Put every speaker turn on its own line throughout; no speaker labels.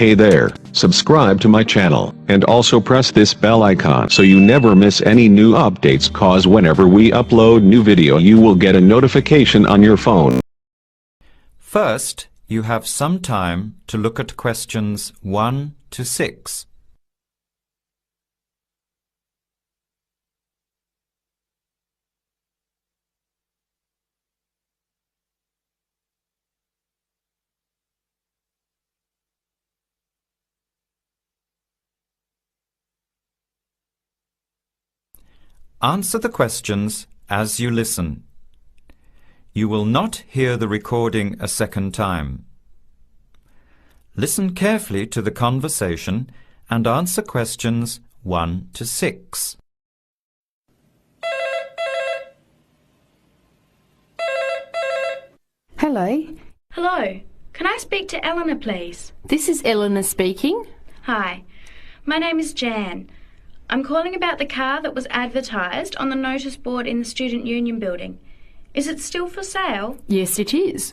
Hey there, subscribe to my channel, and also press this bell icon so you never miss any new updates, cause whenever we upload new video you will get a notification on your phone.
First, you have some time to look at questions 1 to 6. Answer the questions as you listen. You will not hear the recording a second time. Listen carefully to the conversation and answer questions 1 to 6.
Hello,
Hello. Can I speak to Eleanor, please?
this is Eleanor speaking.
Hi. My name is Jan. I'm calling about the car that was advertised on the notice board in the Student Union building. Is it still for sale?
Yes, it is.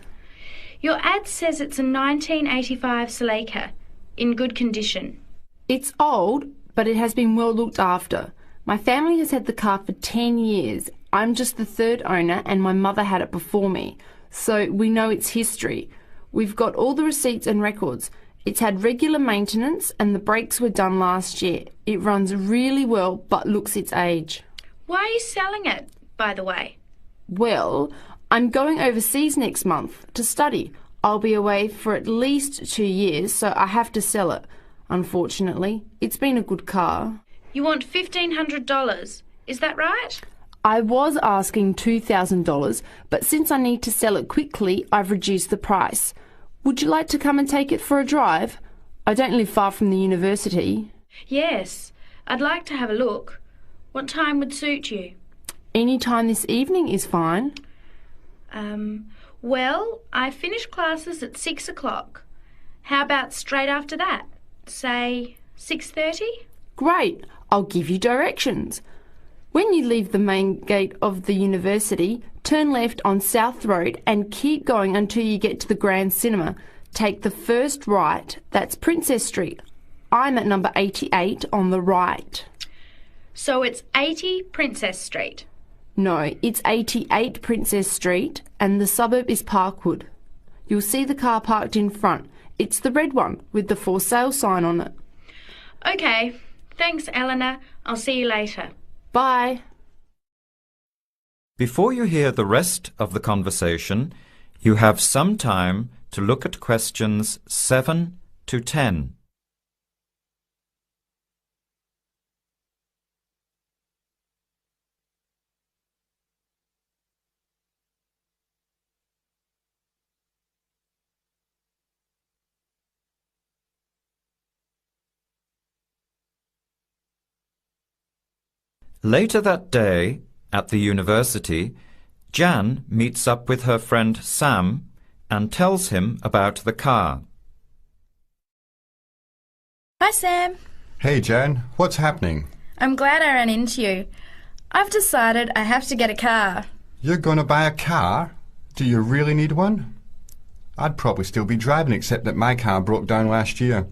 Your ad says it's a 1985 Celica, in good condition.
It's old, but it has been well looked after. My family has had the car for 10 years. I'm just the third owner and my mother had it before me, so we know its history. We've got all the receipts and records. It's had regular maintenance and the brakes were done last year. It runs really well but looks its age.
Why are you selling it, by the way?
Well, I'm going overseas next month to study. I'll be away for at least 2 years, so I have to sell it. Unfortunately, it's been a good car.
You want $1,500, is that right?
I was asking $2,000, but since I need to sell it quickly, I've reduced the price. Would you like to come and take it for a drive? I don't live far from the university.
Yes, I'd like to have a look. What time would suit you?
Any time this evening is fine.
Well, I finish classes at 6 o'clock. How about straight after that? Say 6:30?
Great, I'll give you directions. When you leave the main gate of the university, turn left on South Road and keep going until you get to the Grand Cinema. Take the first right, that's Princess Street. I'm at number 88 on the right.
So it's 80 Princess Street.
No, it's 88 Princess Street and the suburb is Parkwood. You'll see the car parked in front. It's the red one with the for sale sign on it.
Okay, thanks Eleanor. I'll see you later.
Bye.
Before you hear the rest of the conversation, you have some time to look at questions 7 to 10. Later that day, at the university, Jan meets up with her friend Sam and tells him about the car.
Hi Sam,
Hey Jan, what's happening?
I'm glad I ran into you. I've decided I have to get a car.
You're going to buy a car? Do you really need one? I'd probably still be driving except that my car broke down last year.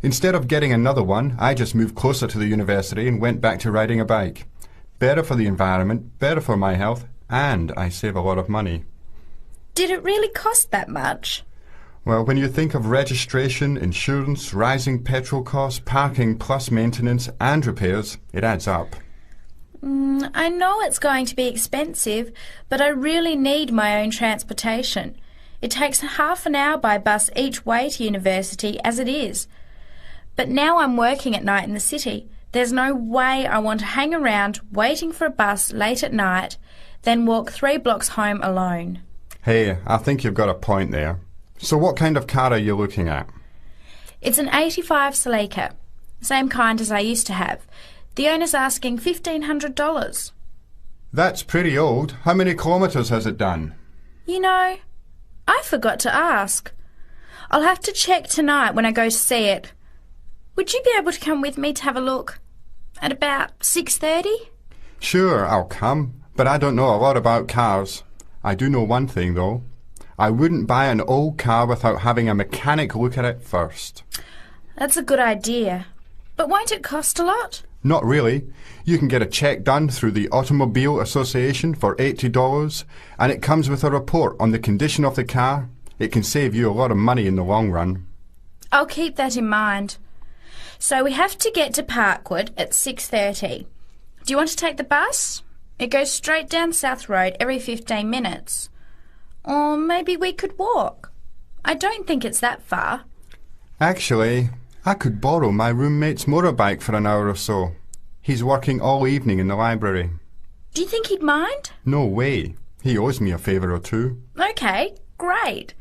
Instead of getting another one, I just moved closer to the university and went back to riding a bike. Better for the environment, better for my health, and I save a lot of money.
Did it really cost that much?
Well, when you think of registration, insurance, rising petrol costs, parking plus maintenance and repairs, it adds up.
I know it's going to be expensive, but I really need my own transportation. It takes half an hour by bus each way to university as it is. But now I'm working at night in the city. There's no way I want to hang around waiting for a bus late at night, then walk 3 blocks home alone.
Hey, I think you've got a point there. So what kind of car are you looking at?
It's an 85 Celica, same kind as I used to have. The owner's asking $1,500.
That's pretty old. How many kilometres has it done?
You know, I forgot to ask. I'll have to check tonight when I go to see it. Would you be able to come with me to have a look? At about 6:30?
Sure, I'll come, but I don't know a lot about cars. I do know one thing though. I wouldn't buy an old car without having a mechanic look at it first.
That's a good idea. But won't it cost a lot?
Not really. You can get a check done through the Automobile Association for $80, and it comes with a report on the condition of the car. It can save you a lot of money in the long run.
I'll keep that in mind. So we have to get to Parkwood at 6:30. Do you want to take the bus? It goes straight down South Road every 15 minutes. Or maybe we could walk. I don't think it's that far.
Actually, I could borrow my roommate's motorbike for an hour or so. He's working all evening in the library.
Do you think he'd mind?
No way. He owes me a favour or two.
Okay, great.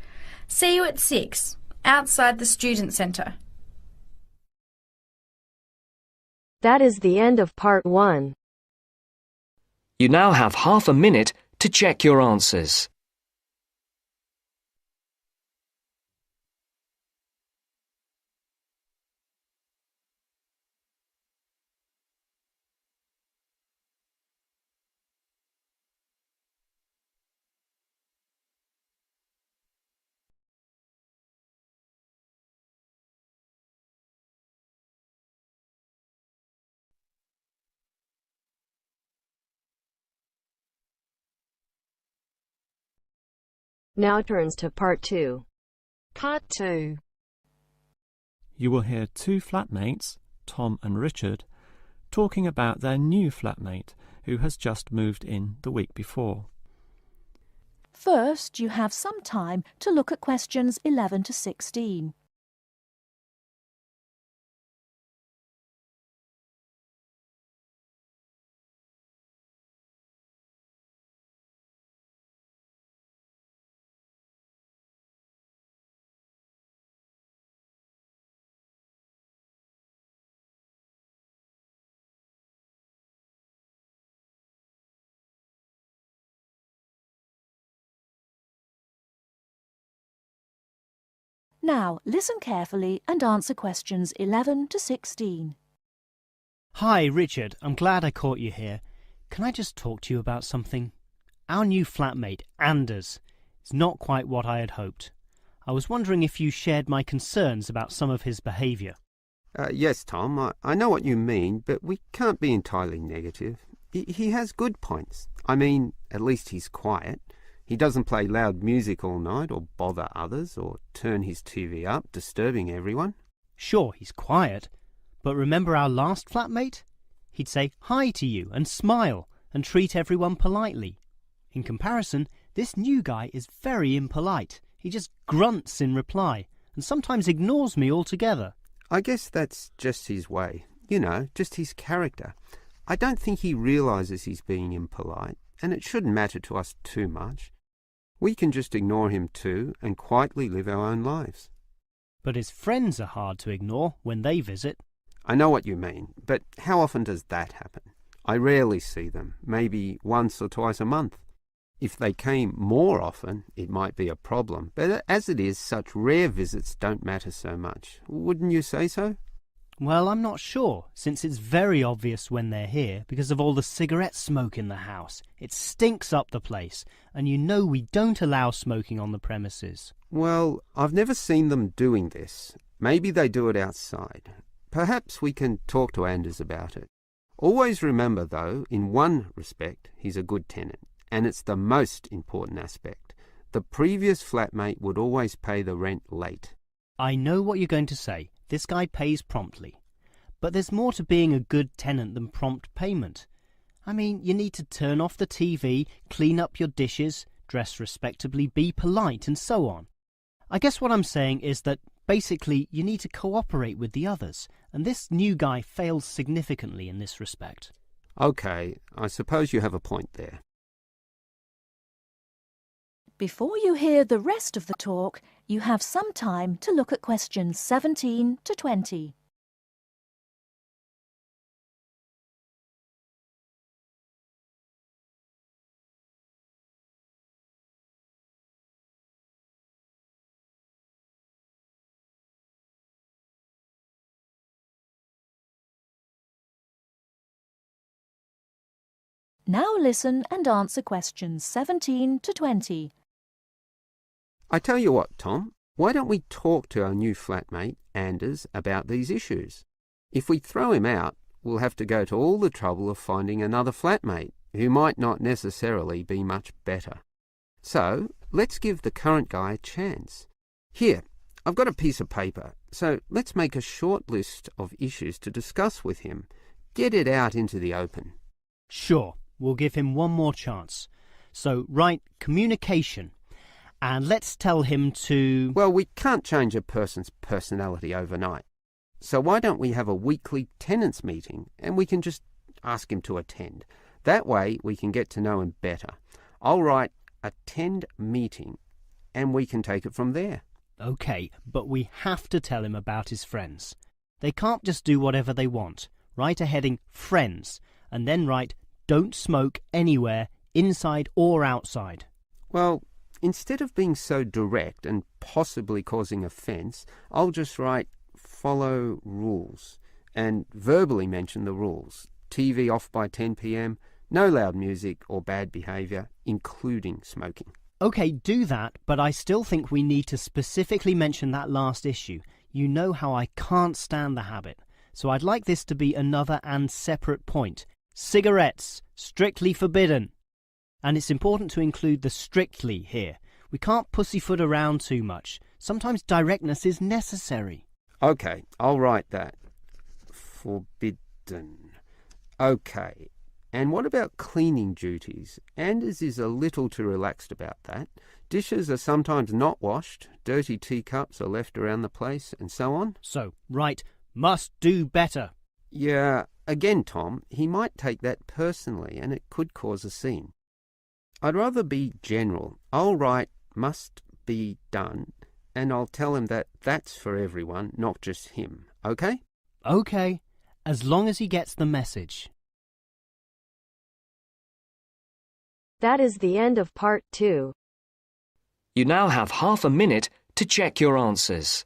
See you at 6, outside the student centre.
That is the end of part 1.
You now have half a minute to check your answers.
Now turns to part 2.
Part 2.
You will hear two flatmates, Tom and Richard, talking about their new flatmate who has just moved in the week before.
First, you have some time to look at questions 11 to 16. Now, listen carefully and answer questions 11 to 16.
Hi, Richard. I'm glad I caught you here. Can I just talk to you about something? Our new flatmate, Anders, is not quite what I had hoped. I was wondering if you shared my concerns about some of his behaviour.
Yes, Tom, I know what you mean, but we can't be entirely negative. He has good points. I mean, at least he's quiet. He doesn't play loud music all night or bother others or turn his TV up, disturbing everyone.
Sure, he's quiet, but remember our last flatmate? He'd say hi to you and smile and treat everyone politely. In comparison, this new guy is very impolite. He just grunts in reply and sometimes ignores me altogether.
I guess that's just his way. You know, just his character. I don't think he realises he's being impolite, and it shouldn't matter to us too much. We can just ignore him too and quietly live our own lives.
But his friends are hard to ignore when they visit.
I know what you mean, but how often does that happen? I rarely see them, maybe once or twice a month. If they came more often, it might be a problem, but as it is, such rare visits don't matter so much. Wouldn't you say so?
Well, I'm not sure, since it's very obvious when they're here because of all the cigarette smoke in the house. It stinks up the place, and you know we don't allow smoking on the premises.
Well, I've never seen them doing this. Maybe they do it outside. Perhaps we can talk to Anders about it. Always remember, though, in one respect, he's a good tenant, and it's the most important aspect. The previous flatmate would always pay the rent late.
I know what you're going to say. This guy pays promptly. But there's more to being a good tenant than prompt payment. I mean, you need to turn off the TV, clean up your dishes, dress respectably, be polite, and so on. I guess what I'm saying is that, basically, you need to cooperate with the others, and this new guy fails significantly in this respect.
OK, I suppose you have a point there.
Before you hear the rest of the talk, you have some time to look at questions 17 to 20. Now listen and answer questions 17 to 20.
I tell you what, Tom, why don't we talk to our new flatmate Anders about these issues. If we throw him out, we'll have to go to all the trouble of finding another flatmate who might not necessarily be much better. So, let's give the current guy a chance. Here, I've got a piece of paper, so let's make a short list of issues to discuss with him. Get it out into the open.
Sure, we'll give him one more chance. So, write communication. And let's tell him to...
Well, we can't change a person's personality overnight. So why don't we have a weekly tenants meeting and we can just ask him to attend. That way we can get to know him better. I'll write attend meeting and we can take it from there.
OK, but we have to tell him about his friends. They can't just do whatever they want. Write a heading friends and then write don't smoke anywhere, inside or outside.
Well, instead of being so direct and possibly causing offence, I'll just write follow rules and verbally mention the rules. TV off by 10 p.m, no loud music or bad behaviour, including smoking.
OK, do that, but I still think we need to specifically mention that last issue. You know how I can't stand the habit, so I'd like this to be another and separate point. Cigarettes, strictly forbidden. And it's important to include the strictly here. We can't pussyfoot around too much. Sometimes directness is necessary.
OK, I'll write that. Forbidden. OK. And what about cleaning duties? Anders is a little too relaxed about that. Dishes are sometimes not washed, dirty teacups are left around the place, and so on.
So, write, must do better.
Yeah, again, Tom, he might take that personally and it could cause a scene. I'd rather be general. I'll write must be done and I'll tell him that that's for everyone, not just him. OK?
OK, as long as he gets the message.
That is the end of part 2.
You now have half a minute to check your answers.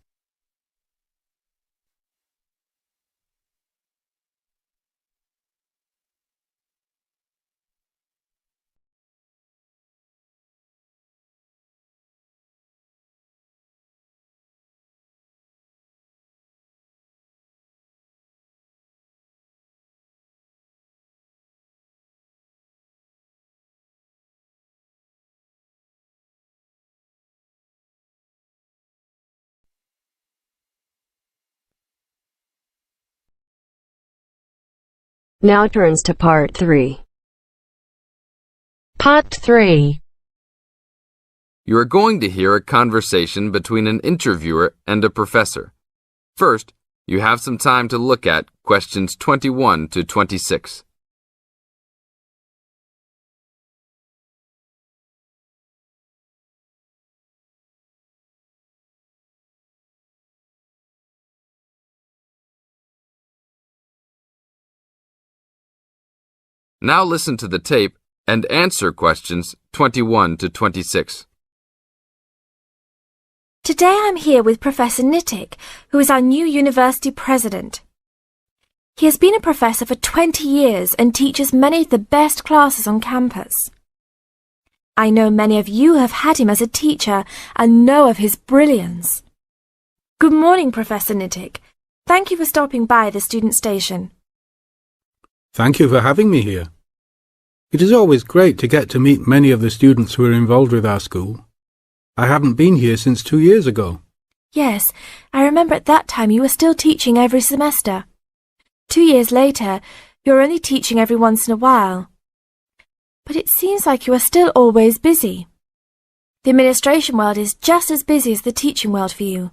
Now turns to part 3.
Part 3.
You are going to hear a conversation between an interviewer and a professor. First, you have some time to look at questions 21 to 26. Now listen to the tape and answer questions 21 to 26.
Today I'm here with Professor Nittick, who is our new university president. He has been a professor for 20 years and teaches many of the best classes on campus. I know many of you have had him as a teacher and know of his brilliance. Good morning, Professor Nittick. Thank you for stopping by the student station.
Thank you for having me here. It is always great to get to meet many of the students who are involved with our school. I haven't been here since 2 years ago.
Yes, I remember at that time you were still teaching every semester. 2 years later, you're only teaching every once in a while. But it seems like you are still always busy. The administration world is just as busy as the teaching world for you.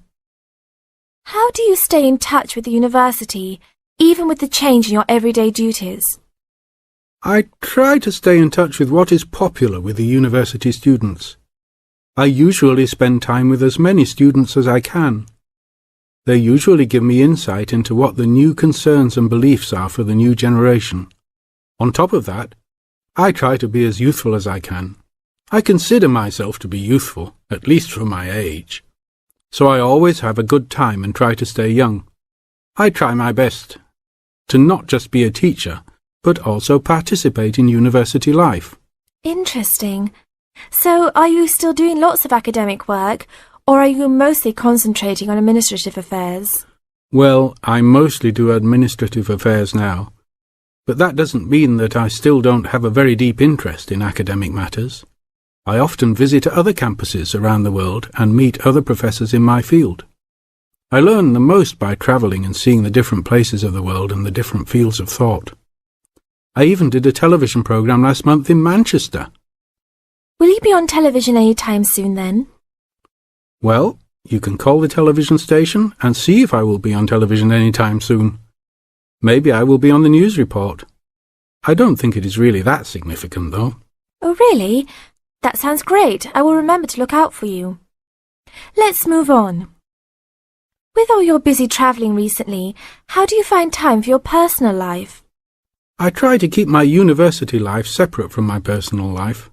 How do you stay in touch with the university, even with the change in your everyday duties?
I try to stay in touch with what is popular with the university students. I usually spend time with as many students as I can. They usually give me insight into what the new concerns and beliefs are for the new generation. On top of that, I try to be as youthful as I can. I consider myself to be youthful, at least for my age. So I always have a good time and try to stay young. I try my best to not just be a teacher, but also participate in university life.
Interesting. So, are you still doing lots of academic work, or are you mostly concentrating on administrative affairs?
Well, I mostly do administrative affairs now, but that doesn't mean that I still don't have a very deep interest in academic matters. I often visit other campuses around the world and meet other professors in my field. I learn the most by travelling and seeing the different places of the world and the different fields of thought. I even did a television programme last month in Manchester.
Will you be on television any time soon then?
Well, you can call the television station and see if I will be on television any time soon. Maybe I will be on the news report. I don't think it is really that significant, though.
Oh, really? That sounds great. I will remember to look out for you. Let's move on. With all your busy travelling recently, how do you find time for your personal life?
I try to keep my university life separate from my personal life.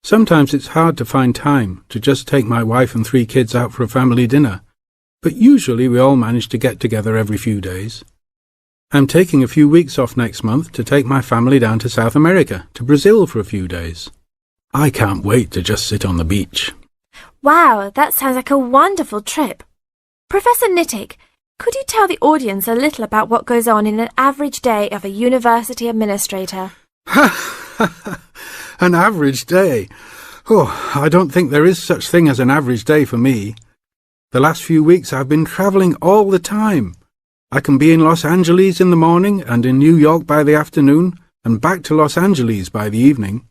Sometimes it's hard to find time to just take my wife and 3 kids out for a family dinner, but usually we all manage to get together every few days. I'm taking a few weeks off next month to take my family down to South America, to Brazil for a few days. I can't wait to just sit on the beach.
Wow, that sounds like a wonderful trip. Professor Nittick, could you tell the audience a little about what goes on in an average day of a university administrator?
An average day? Oh, I don't think there is such thing as an average day for me. The last few weeks I've been travelling all the time. I can be in Los Angeles in the morning and in New York by the afternoon and back to Los Angeles by the evening.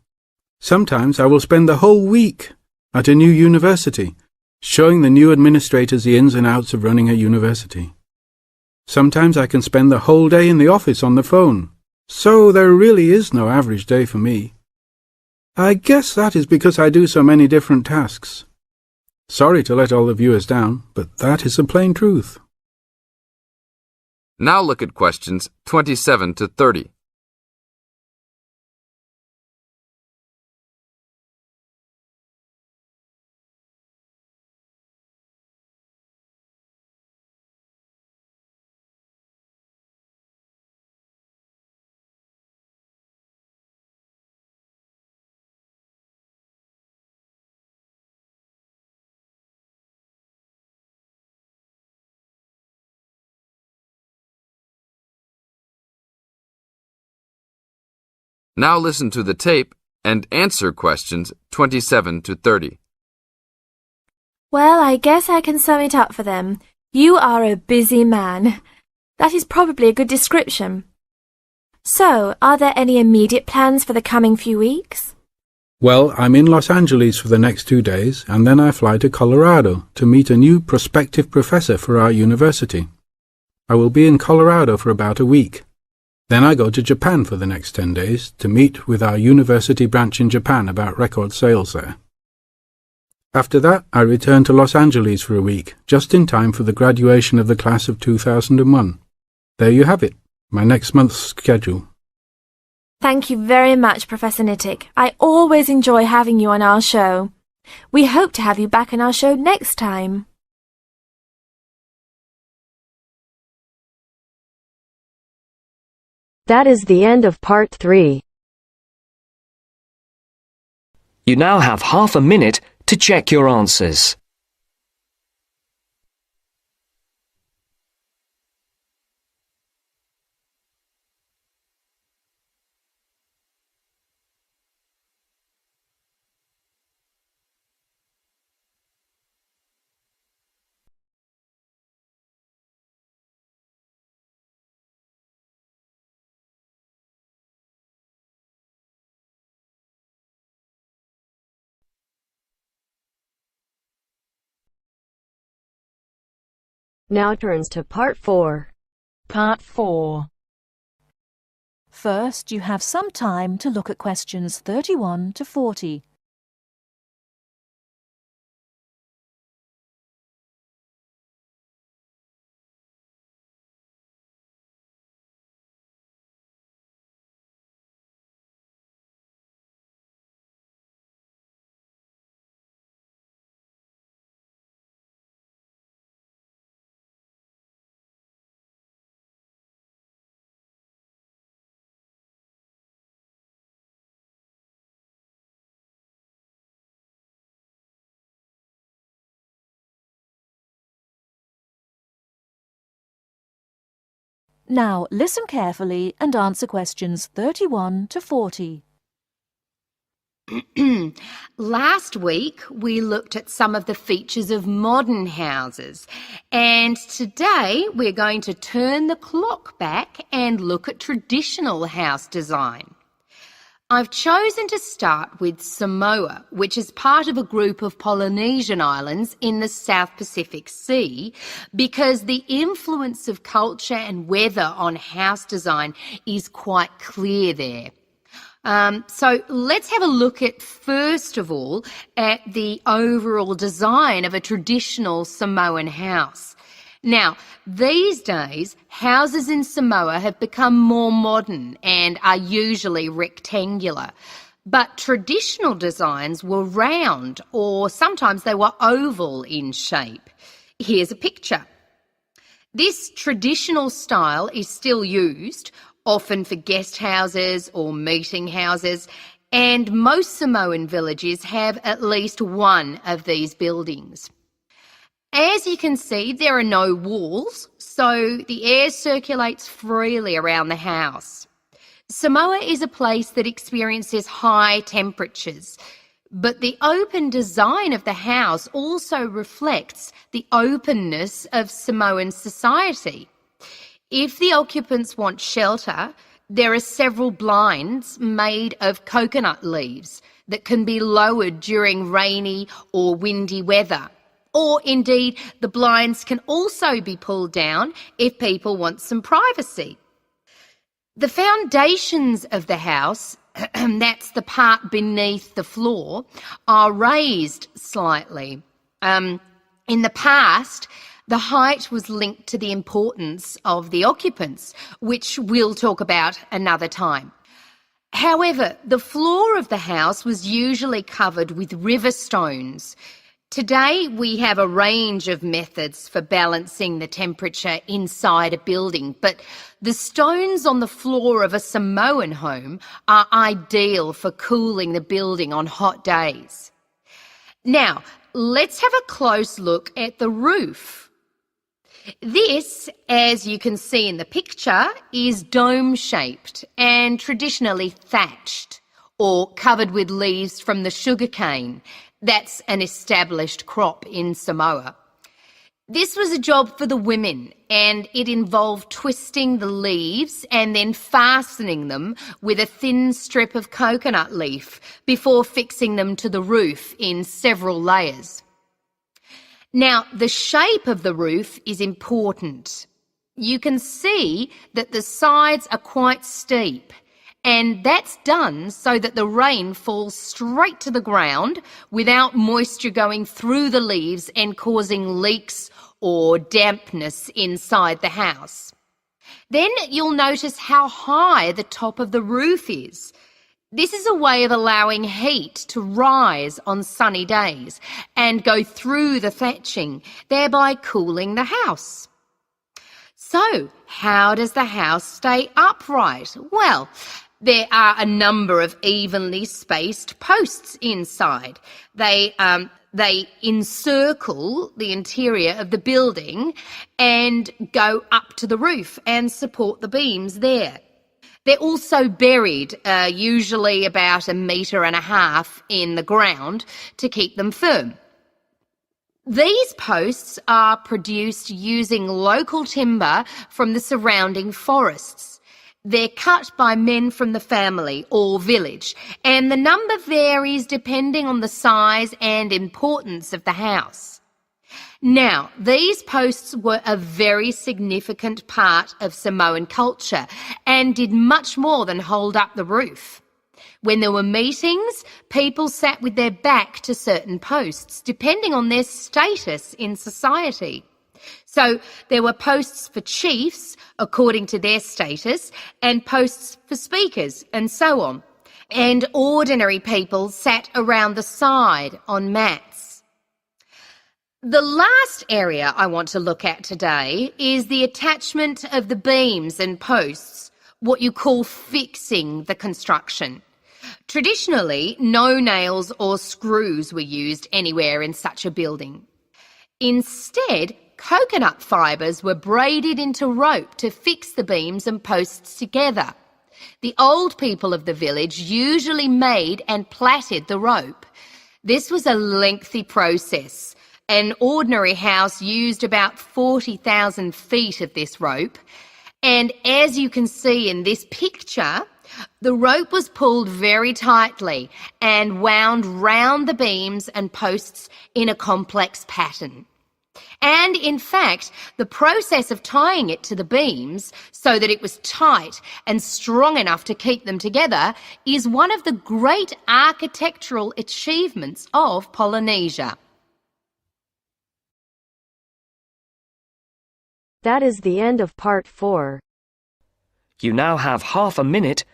Sometimes I will spend the whole week at a new university, showing the new administrators the ins and outs of running a university. Sometimes I can spend the whole day in the office on the phone, so there really is no average day for me. I guess that is because I do so many different tasks. Sorry to let all the viewers down, but that is the plain truth.
Now look at questions 27 to 30. Now listen to the tape and answer questions 27 to 30.
Well, I guess I can sum it up for them. You are a busy man. That is probably a good description. So, are there any immediate plans for the coming few weeks?
Well, I'm in Los Angeles for the next 2 days, and then I fly to Colorado to meet a new prospective professor for our university. I will be in Colorado for about a week. Then I go to Japan for the next 10 days to meet with our university branch in Japan about record sales there. After that, I return to Los Angeles for a week, just in time for the graduation of the class of 2001. There you have it, my next month's schedule.
Thank you very much, Professor Nittick. I always enjoy having you on our show. We hope to have you back on our show next time.
That is the end of part 3.
You now have half a minute to check your answers.
Now turns to part 4.
Part 4. First, you have some time to look at questions 31 to 40. Now listen carefully and answer questions 31 to 40.
Last week we looked at some of the features of modern houses, and today we're going to turn the clock back and look at traditional house design. I've chosen to start with Samoa, which is part of a group of Polynesian islands in the South Pacific Sea, because the influence of culture and weather on house design is quite clear there. So let's have a look at, first of all, at the overall design of a traditional Samoan house. Now, these days, houses in Samoa have become more modern and are usually rectangular. But traditional designs were round, or sometimes they were oval in shape. Here's a picture. This traditional style is still used, often for guest houses or meeting houses, and most Samoan villages have at least one of these buildings. As you can see, there are no walls, so the air circulates freely around the house. Samoa is a place that experiences high temperatures, but the open design of the house also reflects the openness of Samoan society. If the occupants want shelter, there are several blinds made of coconut leaves that can be lowered during rainy or windy weather. Or indeed, the blinds can also be pulled down if people want some privacy. The foundations of the house, that's the part beneath the floor, are raised slightly. In the past, the height was linked to the importance of the occupants, which we'll talk about another time. However, the floor of the house was usually covered with river stones. Today, we have a range of methods for balancing the temperature inside a building, but the stones on the floor of a Samoan home are ideal for cooling the building on hot days. Now, let's have a close look at the roof. This, as you can see in the picture, is dome-shaped and traditionally thatched or covered with leaves from the sugarcane. That's an established crop in Samoa. This was a job for the women, and it involved twisting the leaves and then fastening them with a thin strip of coconut leaf before fixing them to the roof in several layers. Now, the shape of the roof is important. You can see that the sides are quite steep, and that's done so that the rain falls straight to the ground without moisture going through the leaves and causing leaks or dampness inside the house. Then you'll notice how high the top of the roof is. This is a way of allowing heat to rise on sunny days and go through the thatching, thereby cooling the house. So, how does the house stay upright? Well, there are a number of evenly spaced posts inside. They encircle the interior of the building and go up to the roof and support the beams there. They're also buried, usually about 1.5 meters in the ground to keep them firm. These posts are produced using local timber from the surrounding forests. They're cut by men from the family or village, and the number varies depending on the size and importance of the house. Now, these posts were a very significant part of Samoan culture and did much more than hold up the roof. When there were meetings, people sat with their back to certain posts, depending on their status in society. So there were posts for chiefs, according to their status, and posts for speakers, and so on. And ordinary people sat around the side on mats. The last area I want to look at today is the attachment of the beams and posts, what you call fixing the construction. Traditionally, no nails or screws were used anywhere in such a building. Instead, coconut fibres were braided into rope to fix the beams and posts together. The old people of the village usually made and plaited the rope. This was a lengthy process. An ordinary house used about 40,000 feet of this rope. And as you can see in this picture, the rope was pulled very tightly and wound round the beams and posts in a complex pattern. And in fact, the process of tying it to the beams so that it was tight and strong enough to keep them together is one of the great architectural achievements of Polynesia.
That is the end of part 4.
You now have half a minute